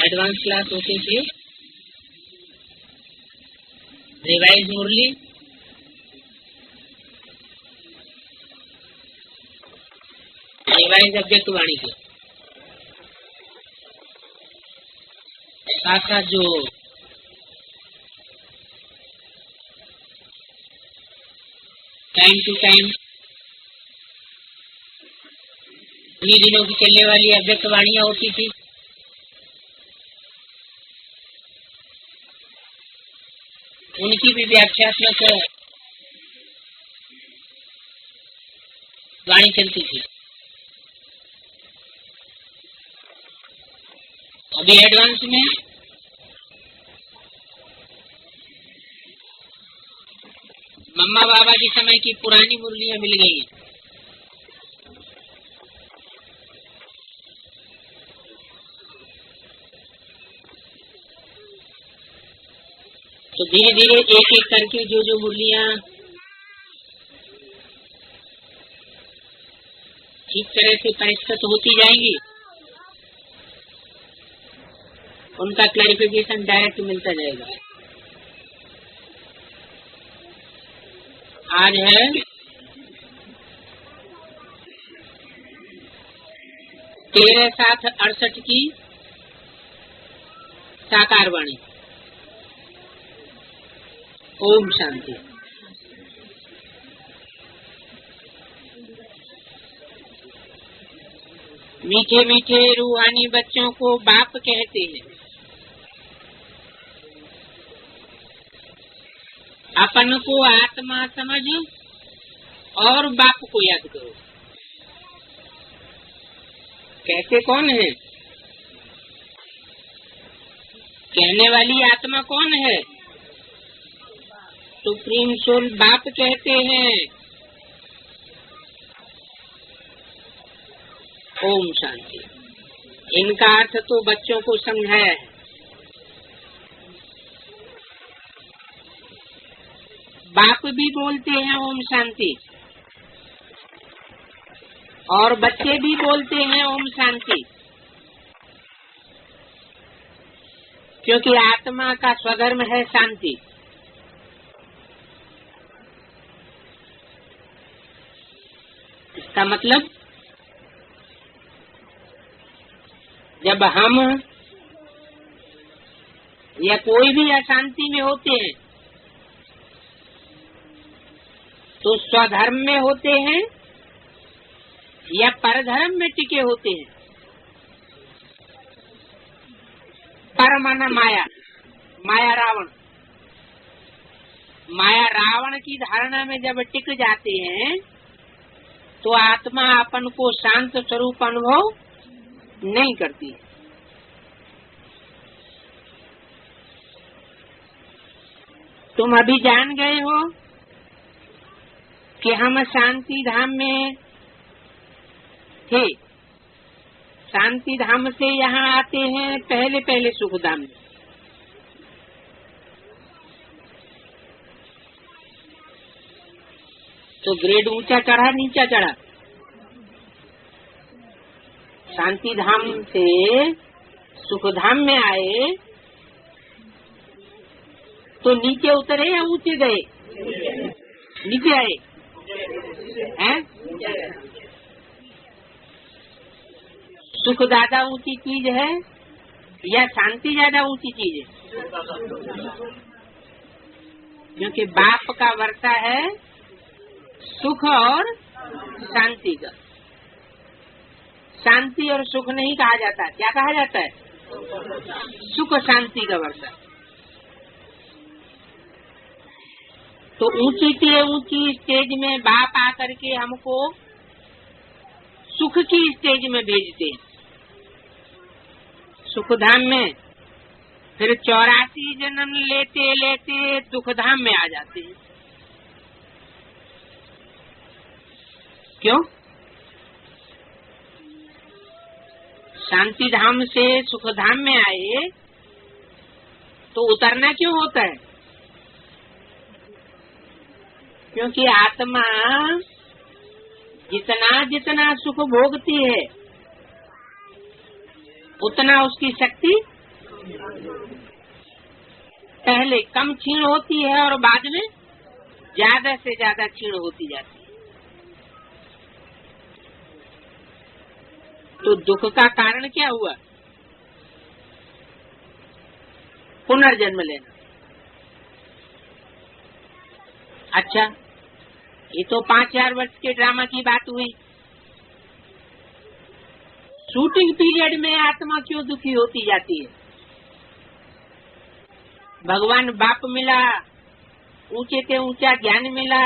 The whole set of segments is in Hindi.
एडवांस क्लास होती थी, रिवाइज मुरली, रिवाइज अव्यक्त वाणी के साथ साथ जो टाइम टू टाइम उन्हीं दिनों की चलने वाली अव्यक्त वाणियां होती थी, उनकी भी व्याख्यात्मक वाणी चलती थी। अभी एडवांस में मम्मा बाबा जी समय की पुरानी मुरलियां मिल गई हैं। तो धीरे धीरे एक एक करके जो जो मुरलियां ठीक तरह से परिष्कृत होती जाएंगी, उनका क्लैरिफिकेशन डायरेक्ट मिलता जाएगा। आज है 13/7/68 की साकार वाणी। ओम शांति। मीठे मीठे रूहानी बच्चों को बाप कहते हैं। अपन को आत्मा समझ और बाप को याद करो। कहते कौन है? कहने वाली आत्मा कौन है? सुप्रीम सोल बाप कहते हैं। ओम शांति। इनका अर्थ तो बच्चों को समझाया है। बाप भी बोलते हैं ओम शांति और बच्चे भी बोलते हैं ओम शांति, क्योंकि आत्मा का स्वधर्म है शांति। इसका मतलब जब हम या कोई भी अशांति में होते हैं तो स्वधर्म में होते हैं या परधर्म में टिके होते हैं। पर माना माया, माया रावण। माया रावण की धारणा में जब टिक जाते हैं तो आत्मा अपन को शांत स्वरूप अनुभव नहीं करती। तुम अभी जान गए हो कि हम शांति धाम में थे। शांति धाम से यहाँ आते हैं पहले पहले सुख धाम में। तो ग्रेड ऊंचा चढ़ा नीचा चढ़ा। शांति धाम से सुख धाम में आए तो नीचे उतरे या ऊंचे गए? नीचे आए हैं? सुख ज्यादा ऊंची चीज है या शांति ज्यादा ऊंची चीज है? क्योंकि बाप का वर्षा है सुख और शांति का। शांति और सुख नहीं कहा जाता, क्या कहा जाता है? सुख शांति का वर्षा। तो ऊंची से ऊंची स्टेज में बाप आकर के हमको सुख की स्टेज में भेजते हैं। सुखधाम में फिर 84 जन्म लेते लेते दुखधाम में आ जाते हैं। क्यों? शांति धाम से सुखधाम में आए तो उतरना क्यों होता है? क्योंकि आत्मा जितना जितना सुख भोगती है उतना उसकी शक्ति पहले कम क्षीण होती है और बाद में ज्यादा से ज्यादा क्षीण होती जाती है। तो दुख का कारण क्या हुआ? पुनर्जन्म लेना। अच्छा, ये तो 5000 वर्ष के ड्रामा की बात हुई। शूटिंग पीरियड में आत्मा क्यों दुखी होती जाती है? भगवान बाप मिला, ऊंचे से ऊंचा ज्ञान मिला,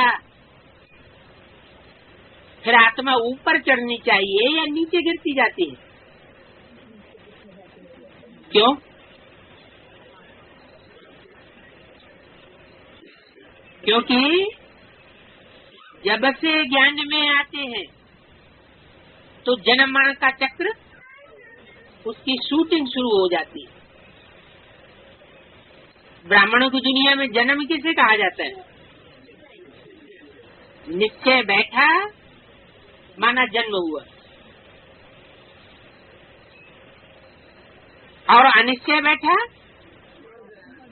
फिर आत्मा ऊपर चढ़नी चाहिए या नीचे गिरती जाती है? क्यों? क्योंकि जब से ज्ञान में आते हैं तो जन्म मरण का चक्र, उसकी शूटिंग शुरू हो जाती है। ब्राह्मणों की दुनिया में जन्म किसे कहा जाता है? निश्चय बैठा माना जन्म हुआ, और अनिश्चय बैठा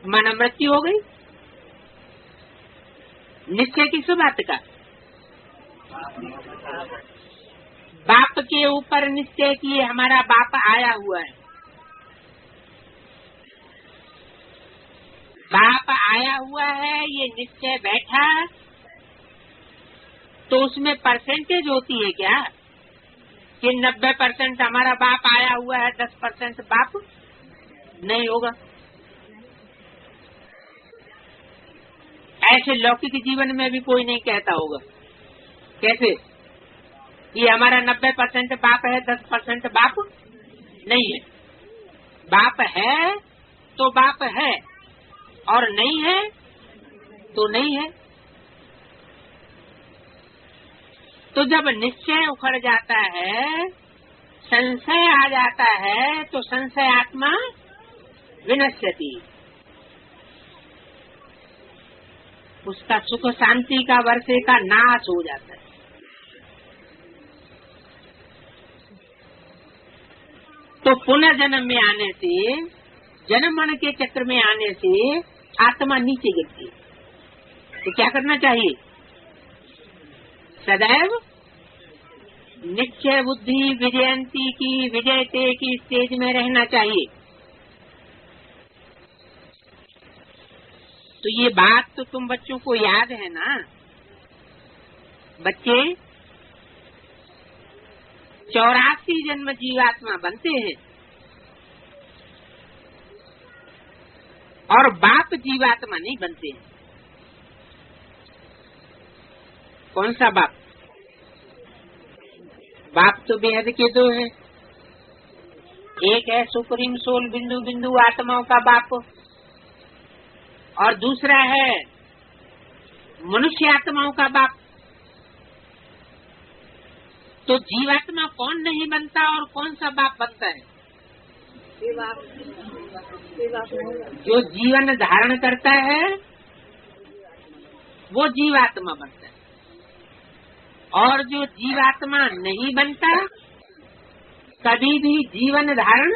माना मृत्यु हो गई। निश्चय किस बात का? बाप के ऊपर निश्चय किए हमारा बाप आया हुआ है, बाप आया हुआ है, ये निश्चय बैठा। तो उसमें परसेंटेज होती है क्या कि 90% हमारा बाप आया हुआ है, 10% बाप नहीं होगा? ऐसे लौकिक जीवन में भी कोई नहीं कहता होगा। कैसे? ये हमारा 90% बाप है, 10% बाप नहीं है। बाप है तो बाप है, और नहीं है तो नहीं है। तो जब निश्चय उखड़ जाता है, संशय आ जाता है, तो संशय आत्मा विनश्यति, उसका सुख शांति का वर्षे का नाश हो जाता है। तो पुनर्जन्म में आने से, जन्म मरण के चक्र में आने से आत्मा नीचे गिरती है। तो क्या करना चाहिए? सदैव निश्चय बुद्धि विजयंती की, विजयते की स्टेज में रहना चाहिए। तो ये बात तो तुम बच्चों को याद है ना? बच्चे 84 जन्म जीवात्मा बनते हैं और बाप जीवात्मा नहीं बनते हैं। कौन सा बाप? बाप तो बेहद के दो है। एक है सुप्रीम सोल, बिंदु बिंदु आत्माओं का बाप, और दूसरा है मनुष्य आत्माओं का बाप। तो जीवात्मा कौन नहीं बनता और कौन सा बाप बनता है? जो जीवन धारण करता है वो जीवात्मा बनता है, और जो जीवात्मा नहीं बनता, कभी भी जीवन धारण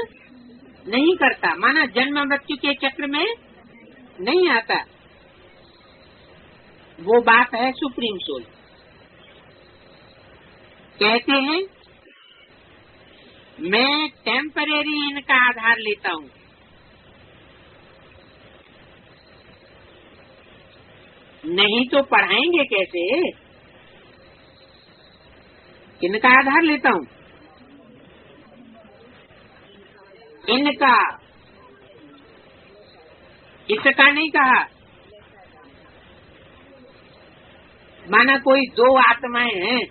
नहीं करता, माना जन्म मृत्यु के चक्र में नहीं आता, वो बात है सुप्रीम सोल। कहते हैं मैं टेम्परेरी इनका आधार लेता हूँ। नहीं तो पढ़ाएंगे कैसे? इनका आधार लेता हूँ, इनका, इसका नहीं कहा। माना कोई दो आत्माएं हैं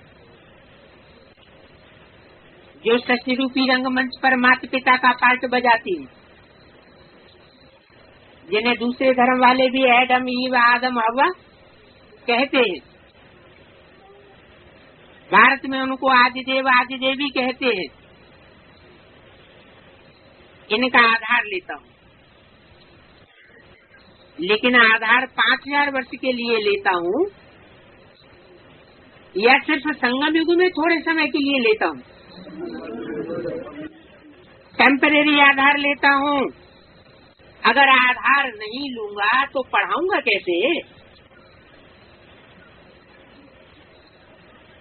जो शशि रूपी रंगमंच पर माता पिता का पार्ट बजाती हैं, जिन्हें दूसरे धर्म वाले भी एडम ईव आदम हवा कहते हैं। भारत में उनको आदिदेव आदि देवी कहते हैं। इनका आधार लेता हूँ, लेकिन आधार 5000 वर्ष के लिए लेता हूँ या सिर्फ संगम युग में थोड़े समय के लिए लेता हूँ? टेम्परेरी आधार लेता हूँ अगर आधार नहीं लूंगा तो पढ़ाऊंगा कैसे?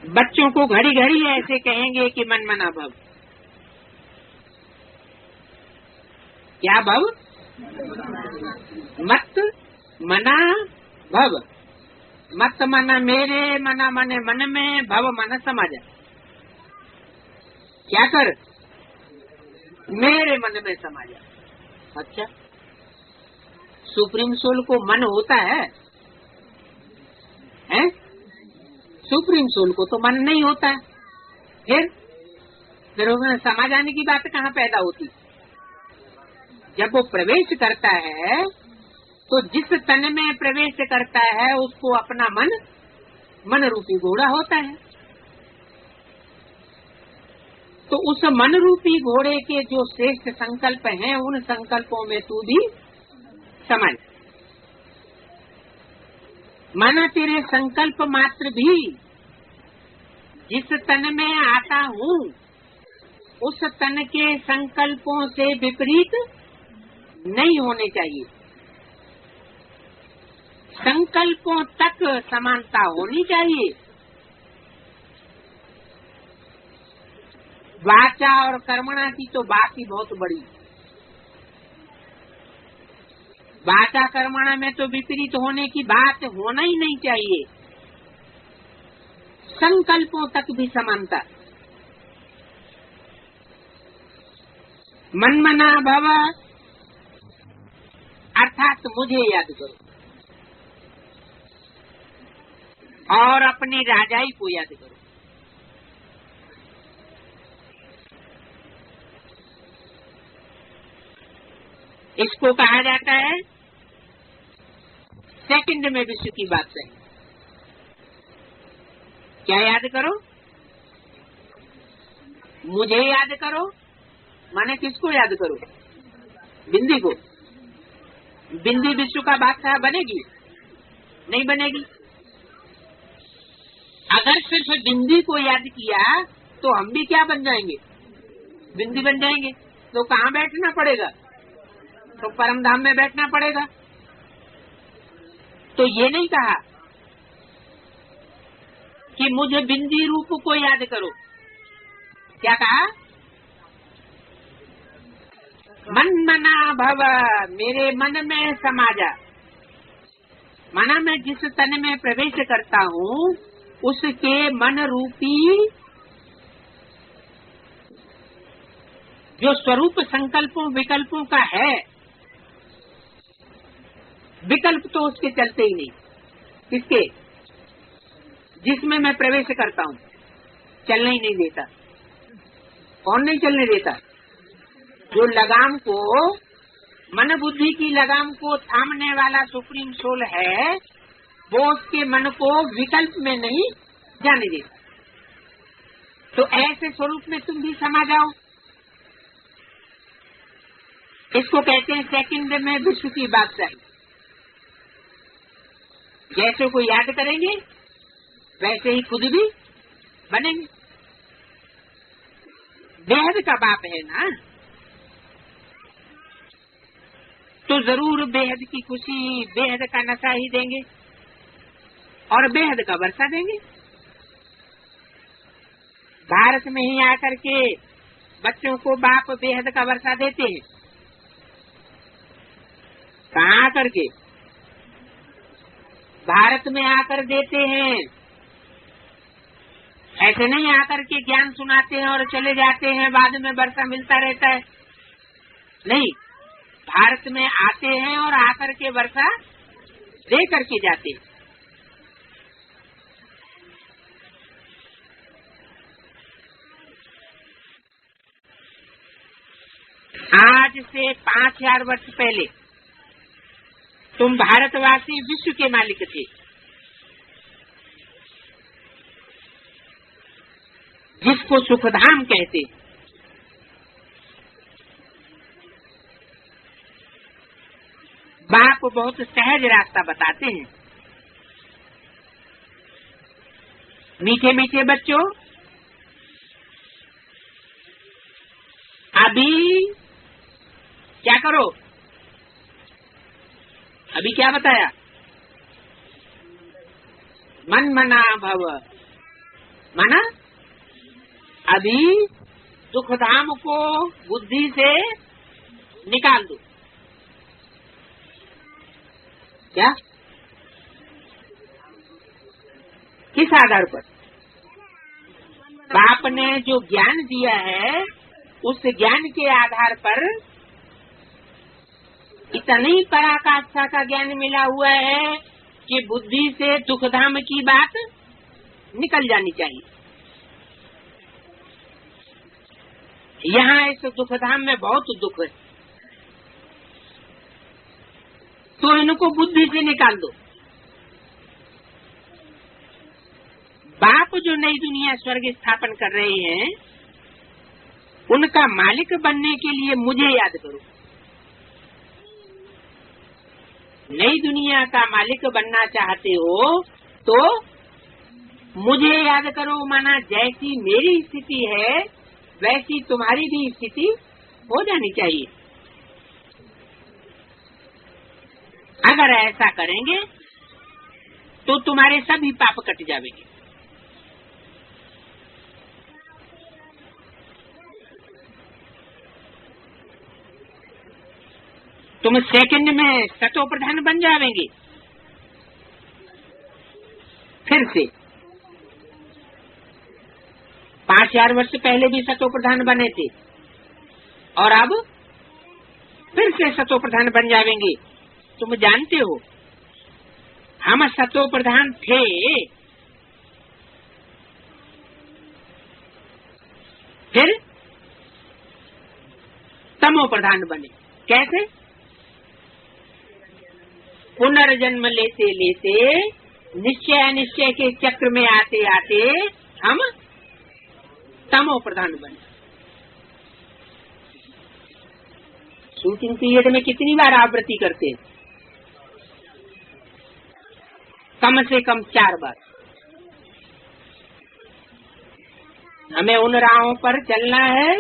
बच्चों को घड़ी घड़ी ऐसे कहेंगे कि मन मना भव। क्या भव? मत मना भव। मत मना मेरे, मना मने मन में, भव मन समझ। क्या कर? मेरे मन में समा जा। अच्छा, सुप्रीम सोल को मन होता है? हैं? सुप्रीम सोल को तो मन नहीं होता है। फिर उसमें समा जाने की बात कहाँ पैदा होती? जब वो प्रवेश करता है तो जिस तन में प्रवेश करता है उसको अपना मन रूपी घोड़ा होता है। तो उस मन रूपी घोड़े के जो श्रेष्ठ संकल्प हैं उन संकल्पों में तू भी समझ। माना तेरे संकल्प मात्र भी जिस तन में आता हूँ उस तन के संकल्पों से विपरीत नहीं होने चाहिए। संकल्पों तक समानता होनी चाहिए। वाचा और कर्मणा की तो बात ही बहुत बड़ी। वाचा कर्मणा में तो विपरीत होने की बात होना ही नहीं चाहिए। संकल्पों तक भी समानता। मनमना भव अर्थात मुझे याद करो और अपनी राजाई को याद करो। इसको कहा जाता है सेकंड में विश्व की बात सही। क्या याद करो? मुझे याद करो। माने किसको याद करो? बिंदी को। बिंदी विश्व का बादशाह बनेगी? नहीं बनेगी। अगर सिर्फ बिंदी को याद किया तो हम भी क्या बन जाएंगे? बिंदी बन जाएंगे। तो कहाँ बैठना पड़ेगा? तो परम धाम में बैठना पड़ेगा। तो ये नहीं कहा कि मुझे बिंदी रूप को याद करो। क्या कहा? मन मना भव, मेरे मन में समा जा। माना मैं जिस तन में प्रवेश करता हूँ उसके मन रूपी जो स्वरूप संकल्पों विकल्पों का है, विकल्प तो उसके चलते ही नहीं। किसके? जिसमें मैं प्रवेश करता हूँ चलने ही नहीं देता। कौन नहीं चलने देता? जो लगाम को, मन बुद्धि की लगाम को थामने वाला सुप्रीम सोल है वो उसके मन को विकल्प में नहीं जाने देता। तो ऐसे स्वरूप में तुम भी समा जाओ। इसको कहते हैं सेकंड में विश्व की बादशाही। जैसे को याद करेंगे वैसे ही खुद भी बनेंगे। बेहद का बाप है ना, तो जरूर बेहद की खुशी, बेहद का नशा ही देंगे और बेहद का वर्षा देंगे। भारत में ही आकर के बच्चों को बाप बेहद का वर्षा देते हैं। कहाँ आकर के? भारत में आकर देते हैं। ऐसे नहीं आकर के ज्ञान सुनाते हैं और चले जाते हैं, बाद में वर्षा मिलता रहता है। नहीं, भारत में आते हैं और आकर के वर्षा दे करके जाते हैं। आज से 5000 वर्ष पहले तुम भारतवासी विश्व के मालिक थे। जिसको सुखधाम कहते। बाप बहुत सहज रास्ता बताते हैं। मीठे मीठे बच्चों, अभी क्या करो? अभी क्या बताया? मन मना भव, माना अभी दुख धाम को बुद्धि से निकाल दो। क्या? किस आधार पर? बाप ने जो ज्ञान दिया है उस ज्ञान के आधार पर इतनी पराकाष्ठा का ज्ञान मिला हुआ है कि बुद्धि से दुखधाम की बात निकल जानी चाहिए। यहाँ इस दुखधाम में बहुत दुख है, तो इनको बुद्धि से निकाल दो। बाप जो नई दुनिया स्वर्ग स्थापन कर रहे हैं, उनका मालिक बनने के लिए मुझे याद करो। नई दुनिया का मालिक बनना चाहते हो तो मुझे याद करो, माना जैसी मेरी स्थिति है वैसी तुम्हारी भी स्थिति हो जानी चाहिए। अगर ऐसा करेंगे तो तुम्हारे सभी पाप कट जाएंगे। तुम सेकंड में सतो प्रधान बन जाएंगे। फिर से 5000 वर्ष पहले भी सतो प्रधान बने थे और अब फिर से सतो प्रधान बन जाएंगे। तुम जानते हो हम सतो प्रधान थे, फिर तमो प्रधान बने। कैसे? पुनर्जन्म लेते लेते निश्चय अनिश्चय के चक्र में आते आते हम तमो प्रधान बने। शूटिंग पीरियड में कितनी बार आवृत्ति करते हैं? कम से कम 4 बार। हमें उन राहों पर चलना है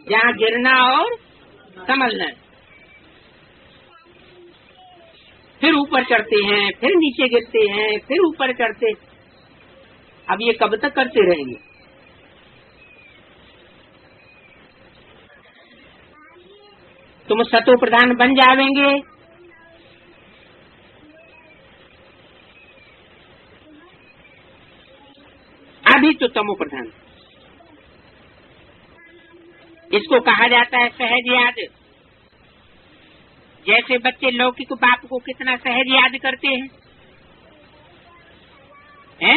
जहाँ गिरना और संभलना है। फिर ऊपर चढ़ते हैं, फिर नीचे गिरते हैं, फिर ऊपर चढ़ते। अब ये कब तक करते रहेंगे? तुम सतो प्रधान बन जाएंगे, अभी तो तमो प्रधान। इसको कहा जाता है सहज याद। जैसे बच्चे लौकिक बाप को कितना सहज याद करते हैं?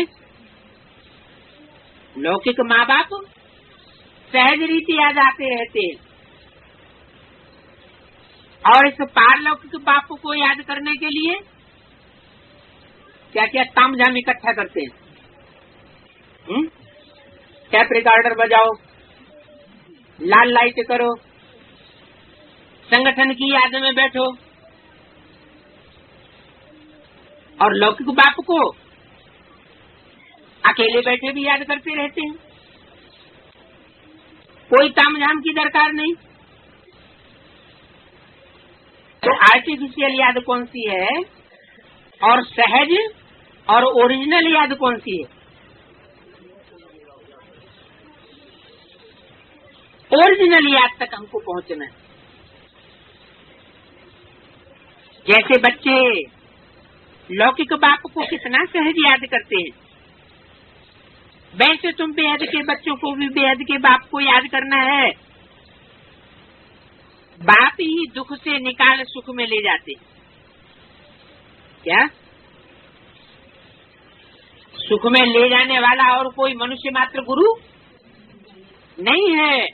लौकिक माँ बाप सहज रीति याद आते रहते हैं, और इस पारलौकिक बाप को याद करने के लिए क्या क्या तामझाम इकट्ठा करते हैं। टैप रिकॉर्डर बजाओ, लाल लाइट करो, संगठन की याद में बैठो। और लौकिक बाप को अकेले बैठे भी याद करते रहते हैं, कोई तामझाम की दरकार नहीं। तो आर्टिफिशियल याद कौन सी है और सहज और ओरिजिनल याद कौन सी है? ओरिजिनल याद तक हमको पहुंचना है। जैसे बच्चे लौकिक बाप को कितना सहज याद करते हैं, वैसे तुम बेहद के बच्चों को भी बेहद के बाप को याद करना है। बाप ही दुख से निकाल सुख में ले जाते। क्या? सुख में ले जाने वाला और कोई मनुष्य मात्र गुरु नहीं है।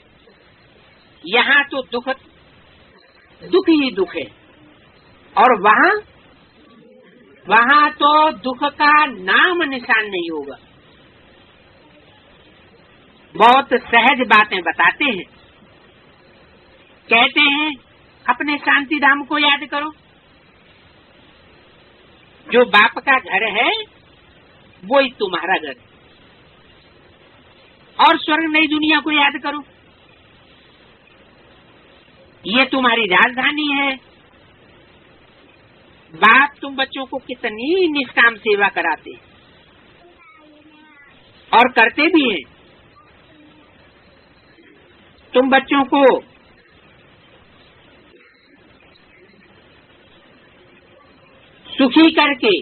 यहाँ तो दुख ही दुख है, और वहाँ तो दुख का नाम निशान नहीं होगा। बहुत सहज बातें बताते हैं, कहते हैं अपने शांति धाम को याद करो। जो बाप का घर है वो ही तुम्हारा घर, और स्वर्ग नई दुनिया को याद करो, ये तुम्हारी राजधानी है। बाप तुम बच्चों को कितनी निष्काम सेवा कराते हैं और करते भी हैं। तुम बच्चों को सुखी करके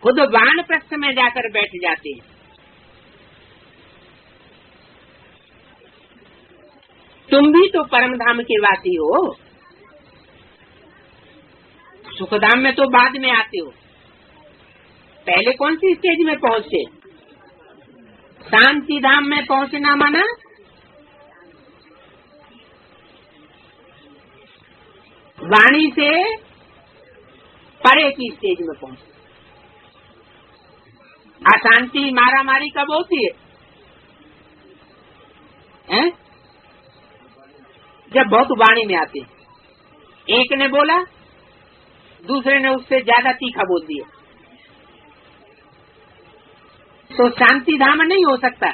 खुद वानप्रस्थ में जाकर बैठ जाते हैं। तुम भी तो परम धाम के वासी हो। सुखधाम में तो बाद में आते हो, पहले कौन सी स्टेज में पहुंचे? शांति धाम में पहुंचना माना वाणी से परे की स्टेज में पहुंचे। अशांति मारा मारी कब होती है? जब बहुत वाणी में आते, एक ने बोला दूसरे ने उससे ज्यादा तीखा बोल दिया, तो शांति धाम नहीं हो सकता।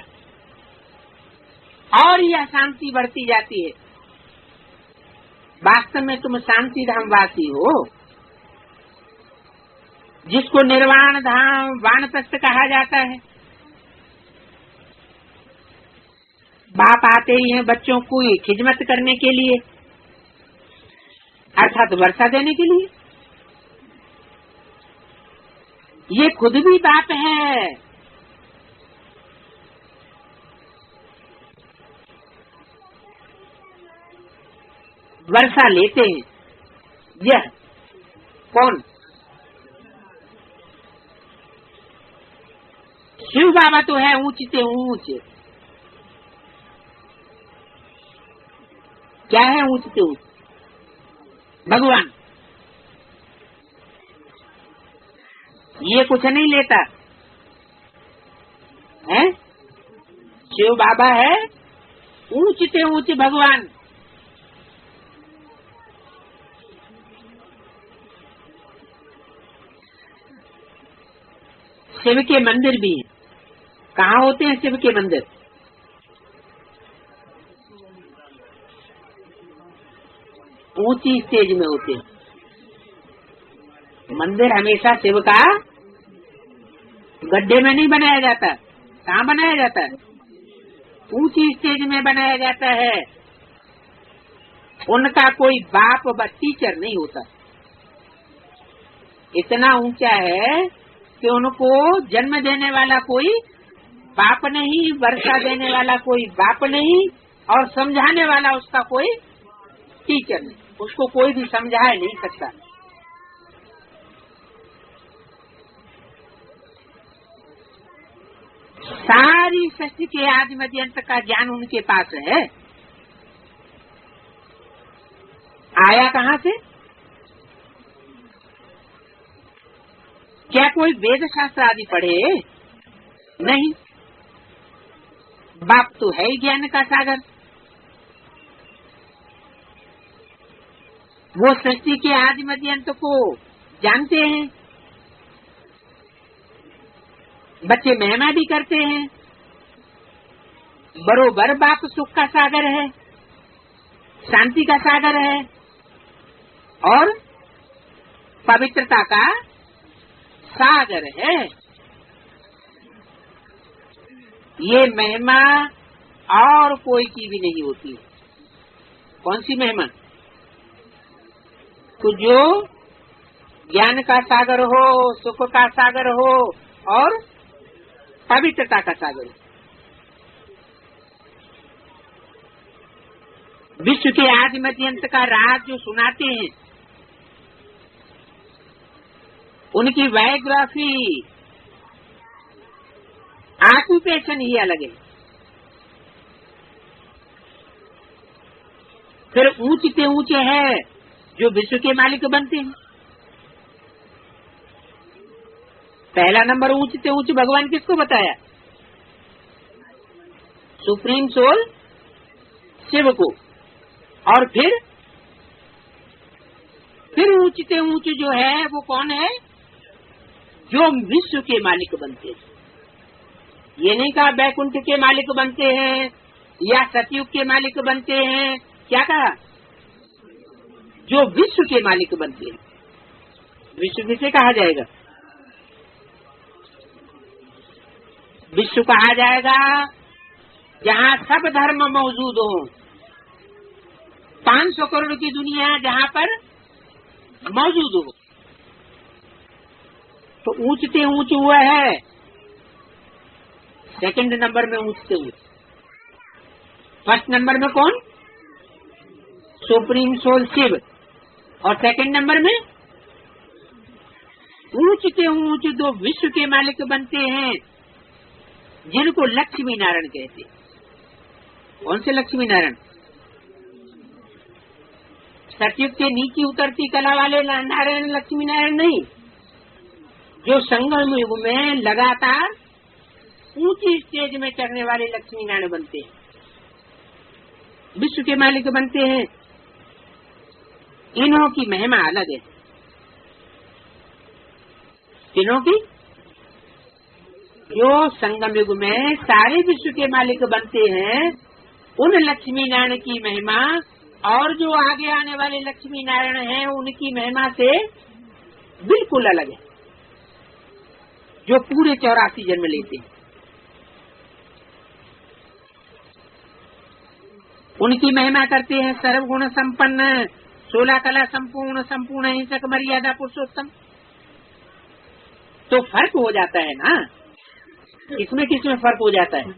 और यह शांति बढ़ती जाती है। वास्तव में तुम शांति धाम वासी हो, जिसको निर्वाण धाम वानप्रस्थ कहा जाता है। बाप आते ही हैं बच्चों को खिदमत करने के लिए, अर्थात वर्षा देने के लिए। ये खुद भी बाप है। वर्षा लेते हैं। यह कौन? शिव बाबा तो है ऊंच से ऊंच। क्या है ऊंच से ऊंच? भगवान। ये कुछ नहीं लेता है। शिव बाबा है ऊंच से ऊंच भगवान। शिव के मंदिर भी हैं। कहाँ होते हैं शिव के मंदिर? ऊंची स्टेज में होते हैं। मंदिर हमेशा शिव का गड्ढे में नहीं बनाया जाता। कहाँ बनाया जाता है? ऊंची स्टेज में बनाया जाता है। उनका कोई बाप व टीचर नहीं होता। इतना ऊंचा है कि उनको जन्म देने वाला कोई बाप नहीं, वर्षा देने वाला कोई बाप नहीं, और समझाने वाला उसका कोई टीचर नहीं। उसको कोई भी समझा नहीं सकता। सारी सृष्टि के आदि मध्य अंत का ज्ञान उनके पास है। आया कहाँ से? क्या कोई वेद शास्त्र आदि पढ़े? नहीं। बाप तो है ही ज्ञान का सागर। वो सृष्टि के आदि मध्य अंत को जानते हैं। बच्चे महिमा भी करते हैं। बरोबर बाप सुख का सागर है, शांति का सागर है और पवित्रता का सागर है। ये महिमा और कोई की भी नहीं होती। कौन सी महिमा? तो जो ज्ञान का सागर हो, सुख का सागर हो और पवित्रता का सागर। विश्व के आदि मध्य अंत का राज जो सुनाते हैं, उनकी बायोग्राफी, ऑक्यूपेशन ही अलग है। फिर ऊंचे से ऊंचे है जो विश्व के मालिक बनते हैं। पहला नंबर ऊंचे से ऊंचे भगवान किसको बताया? सुप्रीम सोल शिव को। और फिर ऊंचे से ऊंचे जो है वो कौन है? जो विश्व के मालिक बनते हैं। ये नहीं कहा बैकुंठ के मालिक बनते हैं या सतयुग के मालिक बनते हैं। क्या कहा? जो विश्व के मालिक बनते हैं। विश्व किसे कहा जाएगा? विश्व कहा जाएगा जहाँ सब धर्म मौजूद हो। 500 करोड़ की दुनिया जहाँ पर मौजूद हो। तो ऊंचते ऊंच हुआ है, सेकंड नंबर में ऊंचते हुए। फर्स्ट नंबर में कौन? Supreme soul Shiv. और सेकंड नंबर में ऊंचते ऊंच दो विश्व के मालिक बनते हैं, जिनको लक्ष्मी नारायण कहते हैं। कौन से लक्ष्मी नारायण? सतयुग के नीचे उतरती कला वाले नारायण लक्ष्मी नारायण नहीं, जो संगम युग में लगातार ऊंची स्टेज में चढ़ने वाले लक्ष्मी नारायण बनते हैं, विश्व के मालिक बनते हैं। इन्हों की महिमा अलग है। इन्हों की, जो संगम युग में सारे विश्व के मालिक बनते हैं, उन लक्ष्मी नारायण की महिमा और जो आगे आने वाले लक्ष्मी नारायण हैं उनकी महिमा से बिल्कुल अलग है, जो पूरे 84 जन्म लेते हैं। उनकी महिमा करते हैं सर्वगुण संपन्न, 16 कला संपूर्ण, संपूर्ण हिंसक, मर्यादा पुरुषोत्तम। तो फर्क हो जाता है ना, इसमें किसमें फर्क हो जाता है?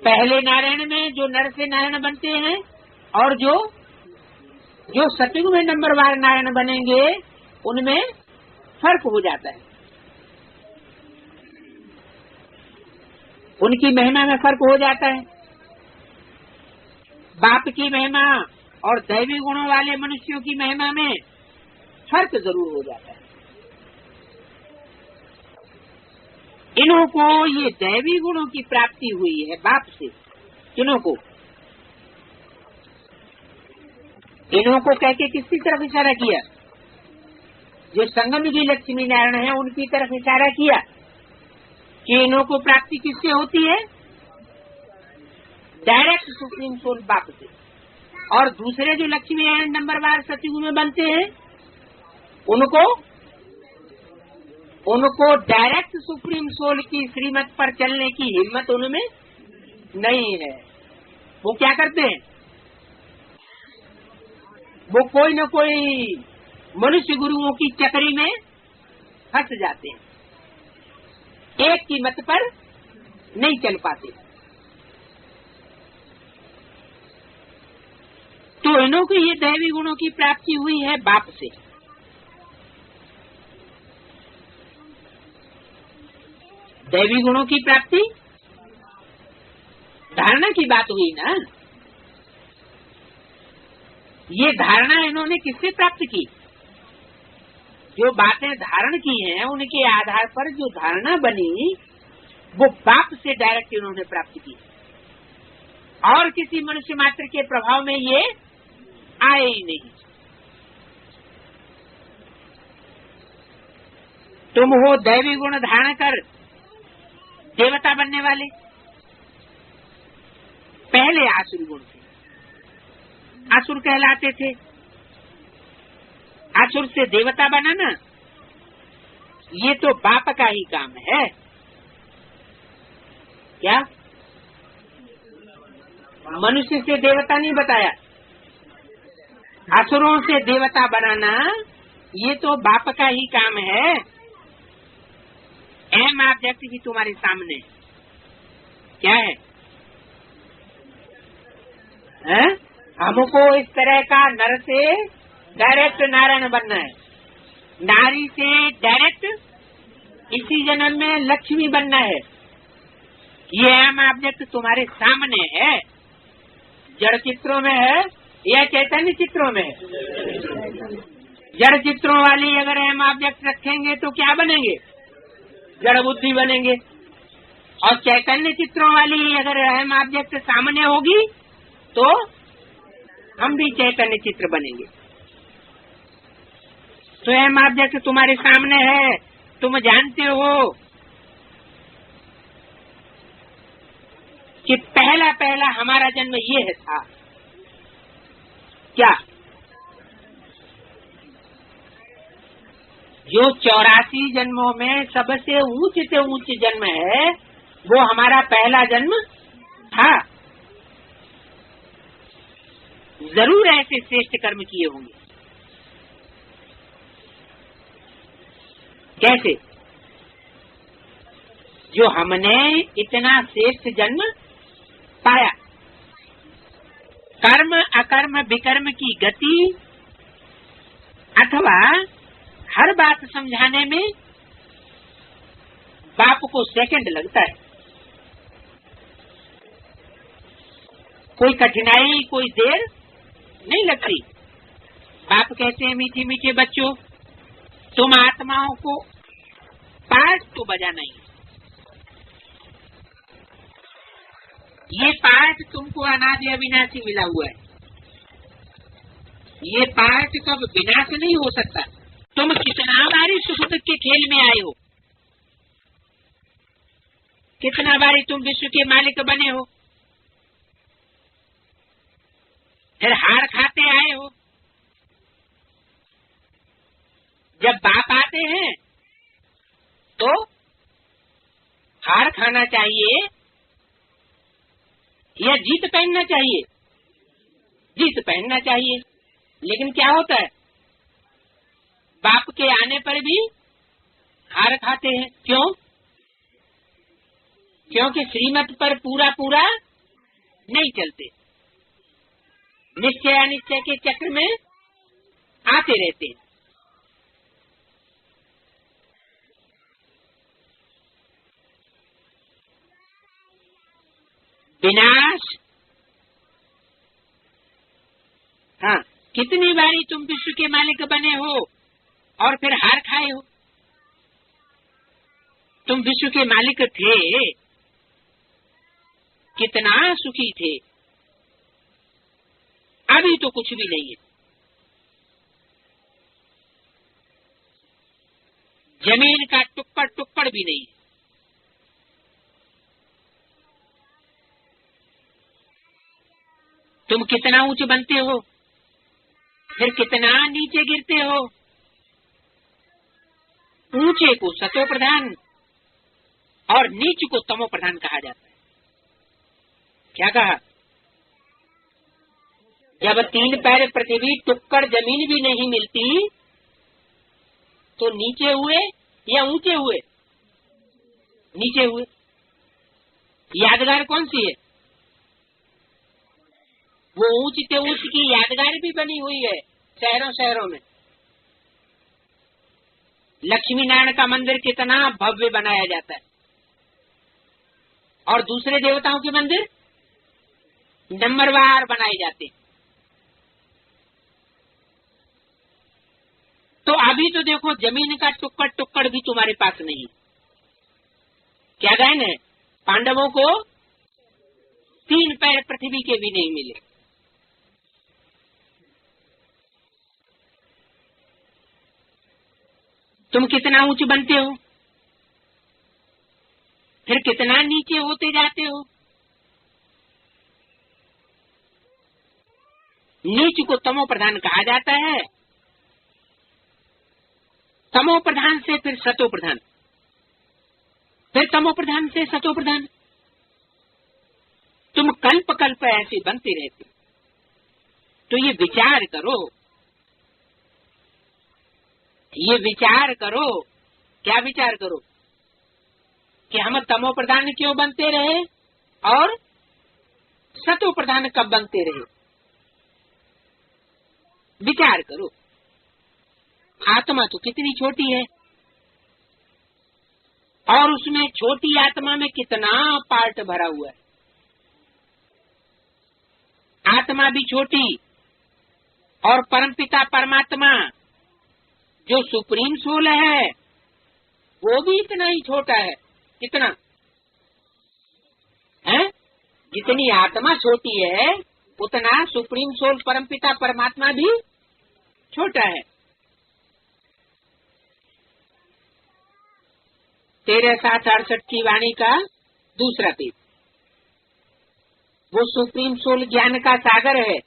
पहले नारायण में जो नर से नारायण बनते हैं और जो सतयुग में नंबरवार नारायण बनेंगे, उनमें फर्क हो जाता है। उनकी महिमा में फर्क हो जाता है। बाप की महिमा और दैवी गुणों वाले मनुष्यों की महिमा में फर्क जरूर हो जाता है। इन्हों को ये दैवी गुणों की प्राप्ति हुई है बाप से। इन्हों को कह के किसकी तरफ इशारा किया? जो संगम की लक्ष्मी नारायण है उनकी तरफ इशारा किया कि इन्हों को प्राप्ति किससे होती है? डायरेक्ट सुप्रीम सोल बाप से। और दूसरे जो लक्ष्मी नारायण नंबरवार सतयुग में बनते हैं, उनको डायरेक्ट सुप्रीम सोल की श्रीमत पर चलने की हिम्मत उनमें नहीं है। वो क्या करते हैं? वो कोई न कोई मनुष्य गुरुओं की चक्री में फंस जाते हैं, एक की मत पर नहीं चल पाते। तो इन्हों को ये दैवी गुणों की प्राप्ति हुई है बाप से। दैवी गुणों की प्राप्ति धारणा की बात हुई ना। ये धारणा इन्होंने किससे प्राप्त की? जो बातें धारण की हैं उनके आधार पर जो धारणा बनी वो बाप से डायरेक्ट इन्होंने प्राप्त की, और किसी मनुष्य मात्र के प्रभाव में ये आए ही नहीं। तुम हो दैवी गुण धारण कर देवता बनने वाले। पहले आसुर गुण थे, आसुर कहलाते थे। आसुर से देवता बनाना ये तो बाप का ही काम है। क्या मनुष्य से देवता नहीं बताया? असुरों से देवता बनाना ये तो बाप का ही काम है। एम ऑब्जेक्ट भी तुम्हारे सामने क्या है? हमको इस तरह का नर से डायरेक्ट नारायण बनना है, नारी से डायरेक्ट इसी जन्म में लक्ष्मी बनना है। ये एम ऑब्जेक्ट तुम्हारे सामने है। जड़ चित्रों में है या चैतन्य चित्रों में है? जड़ चित्रों वाली अगर एम ऑब्जेक्ट रखेंगे तो क्या बनेंगे? जड़ बुद्धि बनेंगे। और चैतन्य चित्रों वाली अगर अहम ऑब्जेक्ट सामने होगी तो हम भी चैतन्य चित्र बनेंगे। तो अहम ऑब्जेक्ट तुम्हारे सामने है, तुम जानते हो कि पहला हमारा जन्म ये था। क्या? जो 84 जन्मों में सबसे ऊंच से ऊंच जन्म है वो हमारा पहला जन्म था। जरूर ऐसे श्रेष्ठ कर्म किए होंगे। कैसे? जो हमने इतना श्रेष्ठ जन्म पाया। कर्म अकर्म विकर्म की गति अथवा हर बात समझाने में बाप को सेकंड लगता है। कोई कठिनाई कोई देर नहीं लगती। बाप कहते हैं मीठे मीठे बच्चों, तुम आत्माओं को पाठ तो बजाना ही। ये पाठ तुमको अनादि अविनाशी मिला हुआ है। ये पाठ कब विनाश नहीं हो सकता। तुम कितना बारी सुख दुख के खेल में आए हो, कितना बारी तुम विश्व के मालिक बने हो, फिर हार खाते आए हो। जब बाप आते हैं तो हार खाना चाहिए या जीत पहनना चाहिए? जीत पहनना चाहिए। लेकिन क्या होता है, बाप के आने पर भी हार खाते हैं। क्यों? क्योंकि श्रीमत पर पूरा पूरा नहीं चलते, निश्चय अनिश्चय के चक्र में आते रहते हैं। विनाश। हाँ, कितनी बारी तुम विश्व के मालिक बने हो और फिर हार खाए हो। तुम विश्व के मालिक थे, कितना सुखी थे। अभी तो कुछ भी नहीं है। जमीन का टुक्कड़ टुक्कड़ भी नहीं है। तुम कितना ऊंचे बनते हो, फिर कितना नीचे गिरते हो। ऊंचे को सतो प्रधान और नीच को तमो प्रधान कहा जाता है। क्या कहा? जब 3 पैर पृथ्वी टुक्कड़ जमीन भी नहीं मिलती तो नीचे हुए या ऊंचे हुए? नीचे हुए। यादगार कौन सी है? वो ऊंच से ऊंच की यादगार भी बनी हुई है शहरों शहरों में। लक्ष्मी नारायण का मंदिर कितना भव्य बनाया जाता है और दूसरे देवताओं के मंदिर नंबरवार बनाए जाते। तो अभी तो देखो जमीन का टुक्कड़ टुक्कड़ भी तुम्हारे पास नहीं। क्या गायन है? पांडवों को 3 पैर पृथ्वी के भी नहीं मिले। तुम कितना ऊंच बनते हो, फिर कितना नीचे होते जाते हो। नीच को तमो प्रधान कहा जाता है। तमो प्रधान से फिर सतो प्रधान, फिर तमो प्रधान से सतो प्रधान। तुम कल्प कल्प ऐसे बनते रहते। तो ये विचार करो, ये विचार करो। क्या विचार करो कि हम तमो प्रधान क्यों बनते रहे और सतो प्रधान कब बनते रहे। विचार करो। आत्मा तो कितनी छोटी है और उसमें छोटी आत्मा में कितना पार्ट भरा हुआ है। आत्मा भी छोटी और परमपिता परमात्मा जो सुप्रीम सोल है वो भी इतना ही छोटा है। कितना है? जितनी आत्मा छोटी है उतना सुप्रीम सोल परमपिता परमात्मा भी छोटा है। 13/7/68 की वाणी का दूसरा पेज। वो सुप्रीम सोल ज्ञान का सागर है।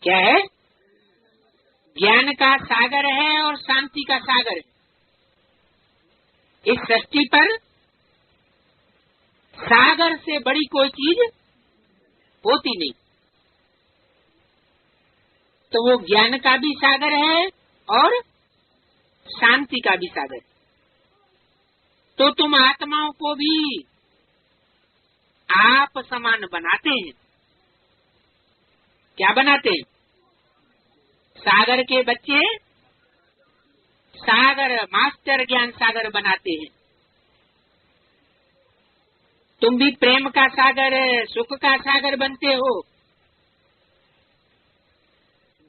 क्या है? ज्ञान का सागर है और शांति का सागर है। इस सृष्टि पर सागर से बड़ी कोई चीज होती नहीं। तो वो ज्ञान का भी सागर है और शांति का भी सागर है। तो तुम आत्माओं को भी आप समान बनाते हैं। क्या बनाते हैं? सागर के बच्चे सागर मास्टर ज्ञान सागर बनाते हैं। तुम भी प्रेम का सागर, सुख का सागर बनते हो।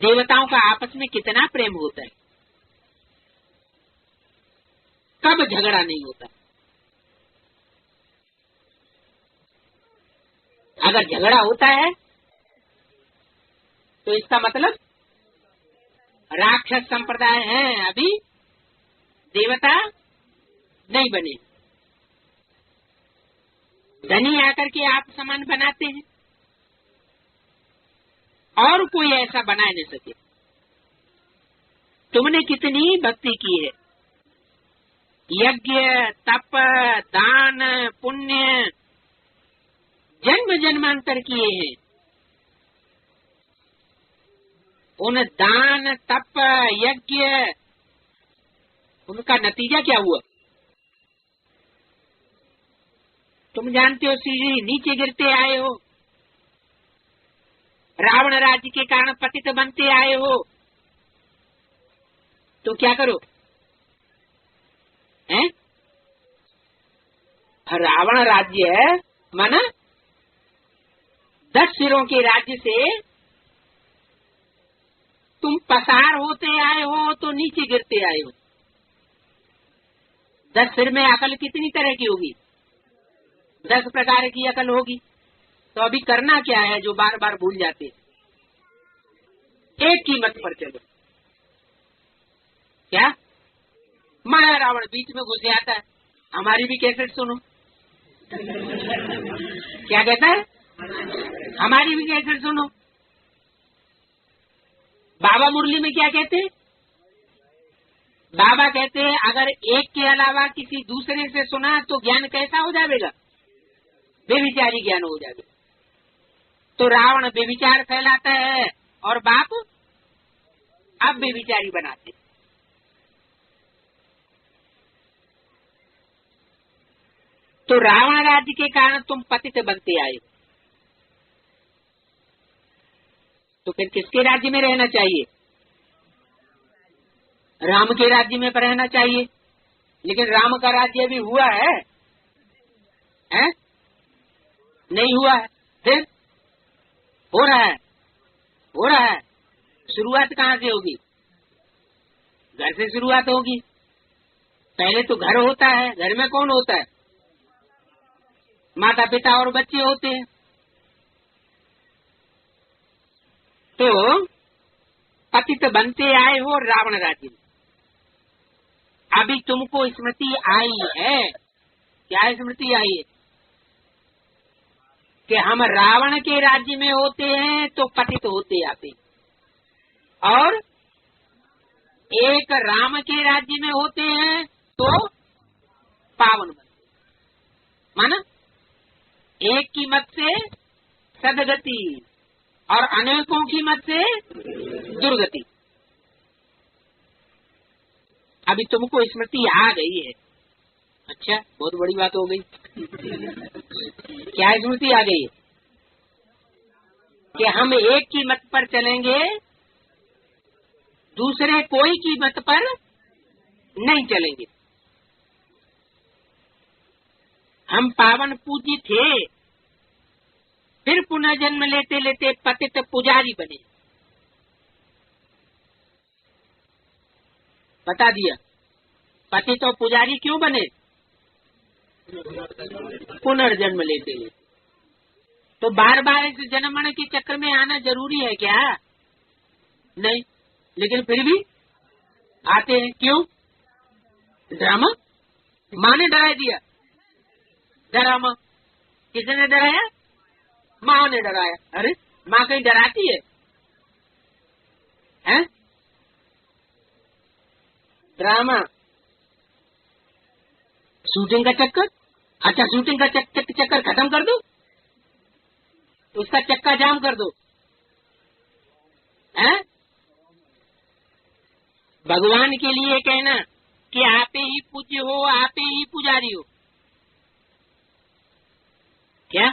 देवताओं का आपस में कितना प्रेम होता है, कब झगड़ा नहीं होता। अगर झगड़ा होता है तो इसका मतलब राक्षस संप्रदाय है, अभी देवता नहीं बने। धनी आकर के आप समान बनाते हैं और कोई ऐसा बना नहीं सके। तुमने कितनी भक्ति की है, यज्ञ तप दान पुण्य जन्म जन्मांतर किए हैं। उन दान तप यज्ञ उनका नतीजा क्या हुआ? तुम जानते हो, सीढ़ी नीचे गिरते आए हो। रावण राज्य के कारण पतित बनते आए हो। तो क्या करो? हैं? रावण राज्य है माना 10 सिरों के राज्य से तुम पसार होते आए हो तो नीचे गिरते आए हो। 10 सिर में अकल कितनी तरह की होगी? 10 प्रकार की अकल होगी। तो अभी करना क्या है जो बार बार भूल जाते? एक की मत पर चलो। क्या? माया रावण बीच में घुस जाता है। हमारी भी कैसेट सुनो। क्या कहता है? हमारी भी कैसेट सुनो। बाबा मुरली में क्या कहते हैं? बाबा कहते हैं अगर एक के अलावा किसी दूसरे से सुना तो ज्ञान कैसा हो जाएगा? बेविचारी ज्ञान हो जाएगा। तो रावण बेविचार फैलाता है और बाप अब बेविचारी बनाते। तो रावण राज्य के कारण तुम पतित बनते आए। तो फिर किसके राज्य में रहना चाहिए? राम के राज्य में रहना चाहिए। लेकिन राम का राज्य भी हुआ है? नहीं हुआ है। फिर हो रहा है, हो रहा है। शुरुआत कहाँ से होगी? घर से शुरुआत होगी। पहले तो घर होता है। घर में कौन होता है? माता पिता और बच्चे होते हैं। तो पतित बनते आए हो रावण राज्य में। अभी तुमको स्मृति आई है। क्या स्मृति आई है? कि हम रावण के राज्य में होते हैं तो पतित होते आते, और एक राम के राज्य में होते हैं तो पावन बनते। माना एक की मत से सदगति और अनेकों की मत से दुर्गति। अभी तुमको स्मृति आ गई है। अच्छा, बहुत बड़ी बात हो गई। क्या स्मृति आ गई? कि हम एक की मत पर चलेंगे, दूसरे कोई की मत पर नहीं चलेंगे। हम पावन पूज्य थे, फिर पुनः जन्म लेते लेते पतित पुजारी बने। बता दिया। पतित और पुजारी क्यों बने? पुनर्जन्म लेते लेते। तो बार बार इस जन्म मरण के चक्र में आना जरूरी है क्या? नहीं, लेकिन फिर भी आते हैं। क्यों? ड्रामा। माँ ने डरा दिया। ड्रामा किसने डराया? माँ ने डराया। अरे माँ कहीं डराती है? हैं? ड्रामा, शूटिंग का चक्कर। अच्छा, शूटिंग का चक्कर खत्म कर दो, उसका चक्का जाम कर दो। हैं? भगवान के लिए कहना कि आप ही पूज्य हो, आप ही पुजारी हो, क्या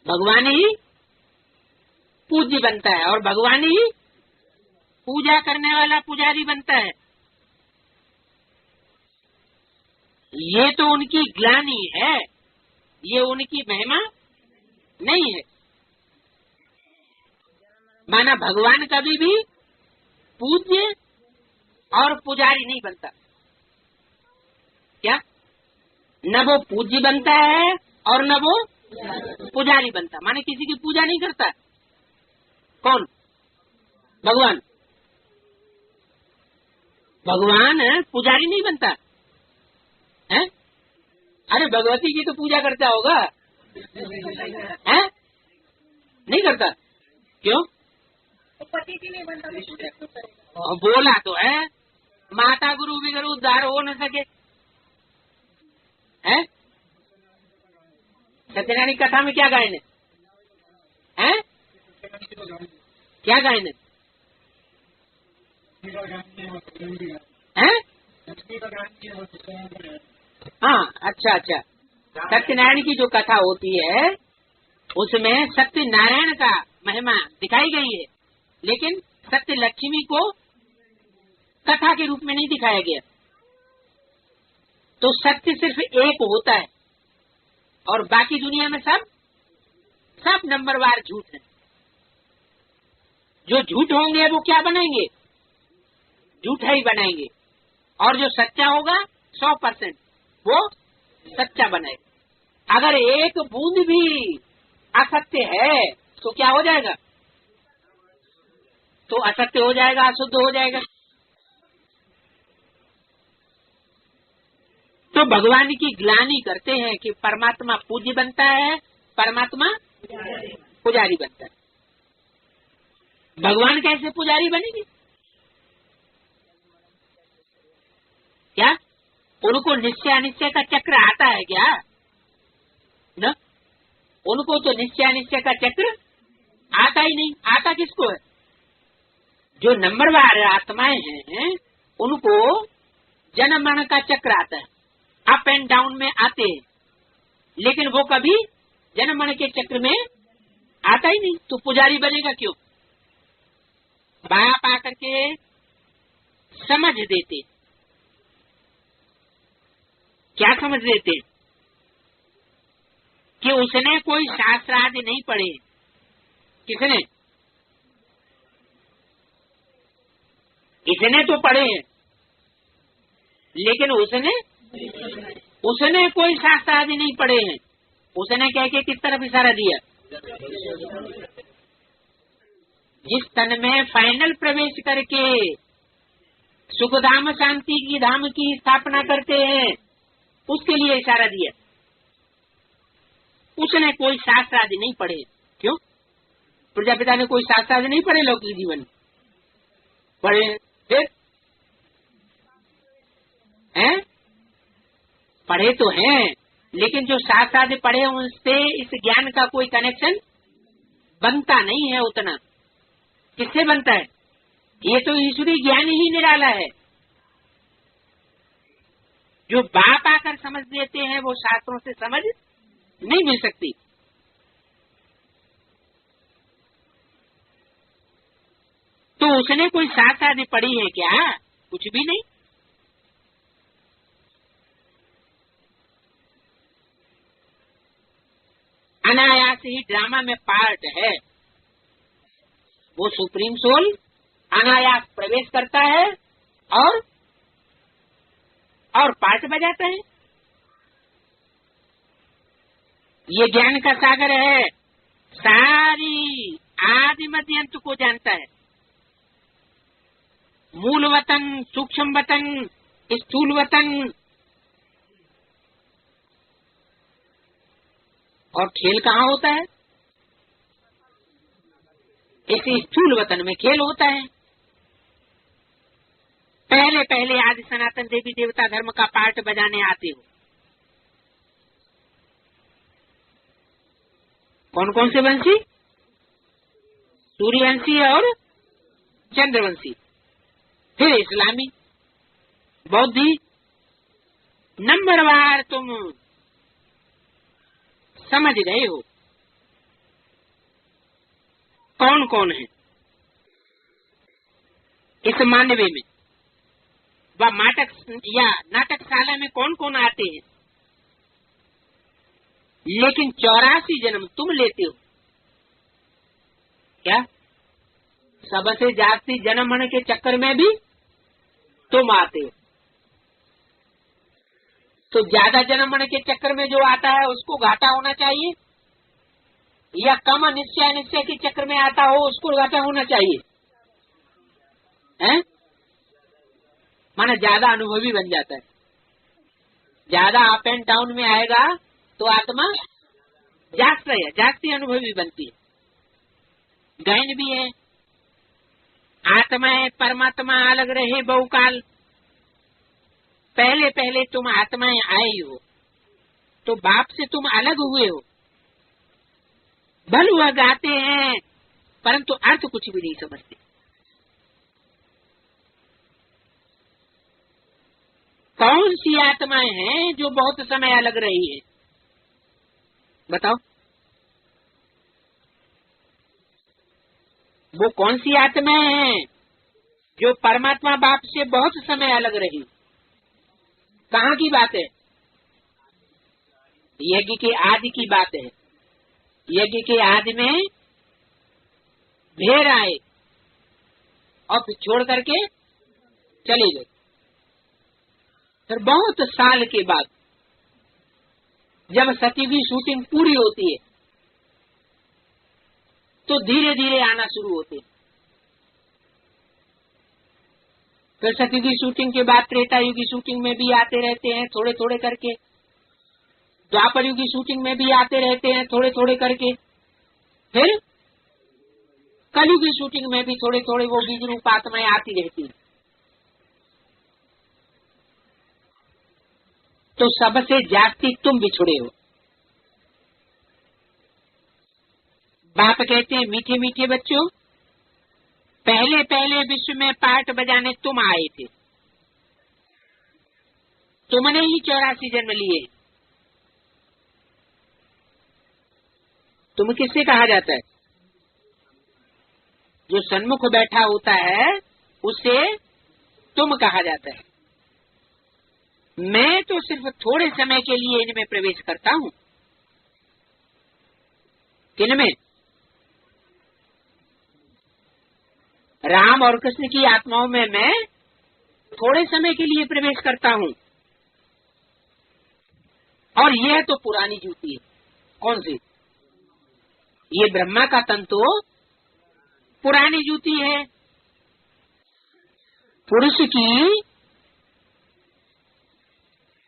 भगवान ही पूज्य बनता है और भगवान ही पूजा करने वाला पुजारी बनता है? ये तो उनकी ग्लानि है, ये उनकी महिमा नहीं है। माना भगवान कभी भी पूज्य और पुजारी नहीं बनता। क्या? न वो पूज्य बनता है और न वो पुजारी बनता। माने किसी की पूजा नहीं करता। कौन? भगवान। भगवान पुजारी नहीं बनता है? अरे भगवती की तो पूजा करता होगा, है? नहीं करता। क्यों? पति भी नहीं बनता। बोला तो है, माता गुरु बिगर उद्धार हो न सके, है? सत्यनारायण कथा में क्या गायन है? क्या गायन है? हाँ, अच्छा अच्छा। सत्यनारायण की जो कथा होती है उसमें सत्यनारायण का महिमा दिखाई गई है, लेकिन सत्य लक्ष्मी को कथा के रूप में नहीं दिखाया गया। तो सत्य सिर्फ एक होता है और बाकी दुनिया में सब नंबरवार झूठ है। जो झूठ होंगे वो क्या बनाएंगे? झूठा ही बनाएंगे, और जो सच्चा होगा 100% वो सच्चा बनाएगा। अगर एक बूंद भी असत्य है तो क्या हो जाएगा? तो असत्य हो जाएगा, अशुद्ध हो जाएगा। तो भगवान की ग्लानि करते हैं कि परमात्मा पूज्य बनता है, परमात्मा पुजारी बनता है। भगवान कैसे पुजारी बनेंगे? क्या उनको निश्चय अनिश्चय का चक्र आता है क्या? न, उनको तो निश्चय अनिश्चय का चक्र आता ही नहीं। आता किसको है? जो नंबरवार आत्माएं हैं उनको जन्म मरण का चक्र आता है, अप एंड डाउन में आते हैं, लेकिन वो कभी जन्म मरण के चक्र में आता ही नहीं। तो पुजारी बनेगा क्यों? बाप आकर के समझ देते। क्या समझ देते? कि उसने कोई शास्त्र आदि नहीं पढ़े। किसने? इसने तो पढ़े हैं, लेकिन उसने कोई शास्त्र आदि नहीं पढ़े हैं। उसने कह के किस तरफ इशारा दिया? जिस तन में फाइनल प्रवेश करके सुखधाम शांति की धाम की स्थापना करते हैं, उसके लिए इशारा दिया। उसने कोई शास्त्र आदि नहीं पढ़े। क्यों? प्रजापिता ने कोई शास्त्र आदि नहीं पढ़े, लौकिक जीवन पढ़े। फिर हैं? पढ़े तो हैं, लेकिन जो शास्त्र आदि पढ़े उनसे इस ज्ञान का कोई कनेक्शन बनता नहीं है उतना। किससे बनता है? ये तो ईश्वरी ज्ञान ही निराला है। जो बाप आकर समझ देते हैं वो शास्त्रों से समझ नहीं मिल सकती। तो उसने कोई शास्त्र आदि पढ़ी है क्या? कुछ भी नहीं। अनायास ही ड्रामा में पार्ट है। वो सुप्रीम सोल अनायास प्रवेश करता है और पार्ट बजाता है। ये ज्ञान का सागर है, सारी आदि मध्य अंत को जानता है। मूल वतन, सूक्ष्म वतन, स्थूल वतन, और खेल कहाँ होता है? इसी स्थूल वतन में खेल होता है। पहले पहले आदि सनातन देवी देवता धर्म का पार्ट बजाने आते हो। कौन कौन से वंशी? सूर्यवंशी और चंद्रवंशी। फिर इस्लामी, बौद्धि। नंबरवार तुम समझ गए हो कौन कौन है इस मानवे में, व नाटक या नाटकशाला में कौन कौन आते हैं। लेकिन 84 जन्म तुम लेते हो क्या? सबसे जास्ती जन्म के चक्कर में भी तुम आते हो। तो ज्यादा जन्म के चक्कर में जो आता है उसको घाटा होना चाहिए, या कम निश्चय के चक्कर में आता हो उसको घाटा होना चाहिए? हैं? माना ज्यादा अनुभवी बन जाता है। ज्यादा अप एंड डाउन में आएगा तो आत्मा जास्ती अनुभवी बनती है। गहन भी है। आत्मा है परमात्मा अलग रहे बहुकाल। पहले पहले तुम आत्माएं आए हो तो बाप से तुम अलग हुए हो। भल वह गाते हैं परंतु अर्थ कुछ भी नहीं समझते। कौन सी आत्माएं हैं जो बहुत समय अलग रही है? बताओ, वो कौन सी आत्माएं हैं जो परमात्मा बाप से बहुत समय अलग रही? कहाँ की बात है? यज्ञ के आदि की बात है। यज्ञ के आदि में भेड़ आए और फिर छोड़ करके चले गए। फिर बहुत साल के बाद जब सती की शूटिंग पूरी होती है तो धीरे धीरे आना शुरू होते हैं। फिर सती की शूटिंग के बाद त्रेता युग की शूटिंग में भी आते रहते हैं थोड़े थोड़े करके। द्वापर युग की शूटिंग में भी आते रहते हैं थोड़े थोड़े करके। फिर कलयुग की शूटिंग में भी थोड़े थोड़े वो बीज रूप आत्माएं आती रहती हैं। तो सबसे जास्ती तुम बिछुड़े हो। बाप कहते हैं मीठे मीठे बच्चों, पहले पहले विश्व में पार्ट बजाने तुम आए थे। तुमने ही 84 जन्म लिए। तुम किससे कहा जाता है? जो सन्मुख बैठा होता है उसे तुम कहा जाता है। मैं तो सिर्फ थोड़े समय के लिए इनमें प्रवेश करता हूँ। किनमें? राम और कृष्ण की आत्माओं में मैं थोड़े समय के लिए प्रवेश करता हूँ। और यह तो पुरानी जूती है। कौन सी? ये ब्रह्मा का तन तो पुरानी जूती है। पुरुष की